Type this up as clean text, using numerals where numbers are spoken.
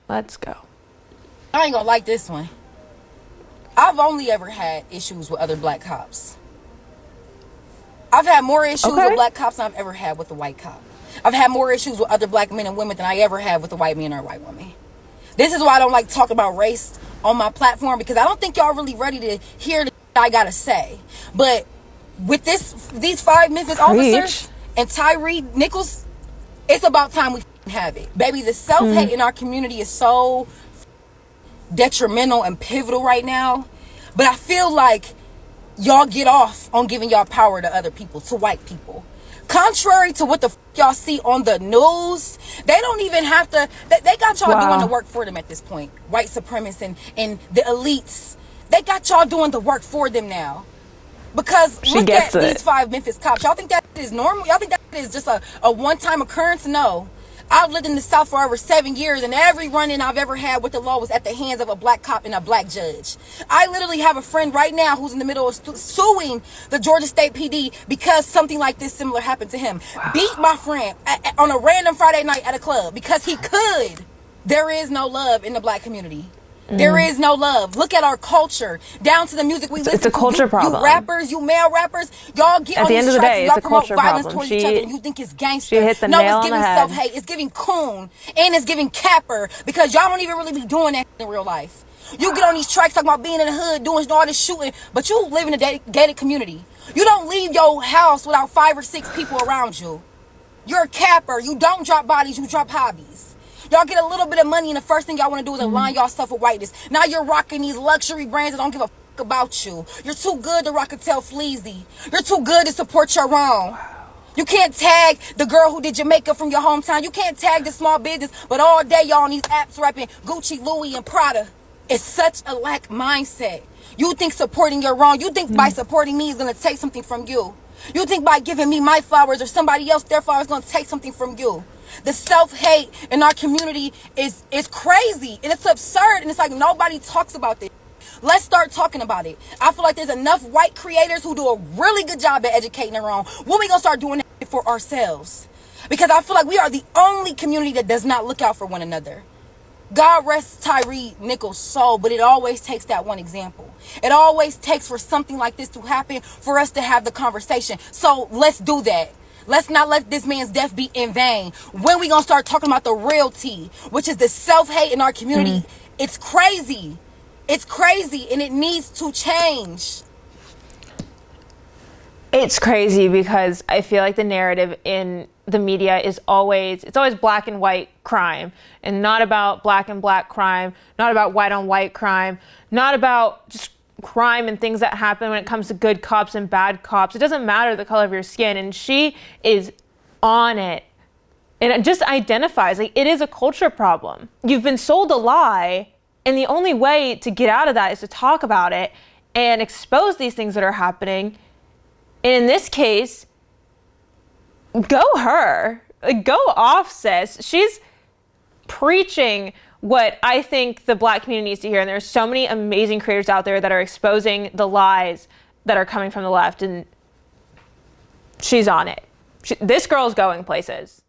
Let's go. I ain't gonna like this one. I've only ever had issues with other black cops. I've had more issues with black cops than I've ever had with a white cop. I've had more issues with other black men and women than I ever had with a white man or a white woman. This is why I don't like talking about race on my platform, because I don't think y'all really ready to hear the I gotta say. But with these 5 Memphis officers and Tyre Nichols, it's about time we have it. Baby, the self-hate in our community is so detrimental and pivotal right now. But I feel like y'all get off on giving y'all power to other people, to white people. Contrary to what the y'all see on the news, they don't even have to, they got y'all doing the work for them at this point. White supremacists and the elites, they got y'all doing the work for them now. Because look at these 5 Memphis cops. Y'all think that is normal? Y'all think that is just a one-time occurrence? No. I've lived in the South for over 7 years, and every run-in I've ever had with the law was at the hands of a black cop and a black judge. I literally have a friend right now who's in the middle of suing the Georgia State PD because something like this similar happened to him. Beat my friend on a random Friday night at a club because he could. There is no love in the black community. There is no love. Look at our culture, down to the music we listen to. It's a culture problem. You rappers, you male rappers, y'all get on these tracks and y'all promote violence towards each other and you think it's gangster. She hit the nail on the head. No, it's giving self-hate. It's giving coon. And it's giving capper, because y'all don't even really be doing that in real life. You get on these tracks talking about being in the hood, doing all this shooting, but you live in a gated community. You don't leave your house without 5 or 6 people around you. You're a capper. You don't drop bodies, you drop hobbies. Y'all get a little bit of money and the first thing y'all want to do is align y'all stuff with whiteness. Now you're rocking these luxury brands that don't give a fuck about you. You're too good to rock a tail fleazy. You're too good to support your own. You can't tag the girl who did your makeup from your hometown. You can't tag the small business, but all day y'all on these apps rapping Gucci, Louis, and Prada. It's such a lack mindset. You think supporting your own, you think by supporting me is going to take something from you. You think by giving me my flowers or somebody else their flowers is going to take something from you. The self-hate in our community is crazy, and it's absurd, and it's like nobody talks about this. Let's start talking about it. I feel like there's enough white creators who do a really good job at educating their own. When we gonna start doing that for ourselves? Because I feel like we are the only community that does not look out for one another. God rest Tyre Nichols' soul, but it always takes that one example. It always takes for something like this to happen for us to have the conversation. So let's do that. Let's not let this man's death be in vain. When we gonna start talking about the real tea, which is the self-hate in our community? It's crazy. It's crazy, and it needs to change. It's crazy because I feel like the narrative in the media is always black and white crime, and not about black and black crime, not about white on white crime, not about just crime and things that happen when it comes to good cops and bad cops. It doesn't matter the color of your skin, and she is on it. And it just identifies, like, it is a culture problem. You've been sold a lie, and the only way to get out of that is to talk about it and expose these things that are happening. And in this case, go her. Like, go off, sis. She's preaching what I think the black community needs to hear. And there's so many amazing creators out there that are exposing the lies that are coming from the left. And she's on it. This girl's going places.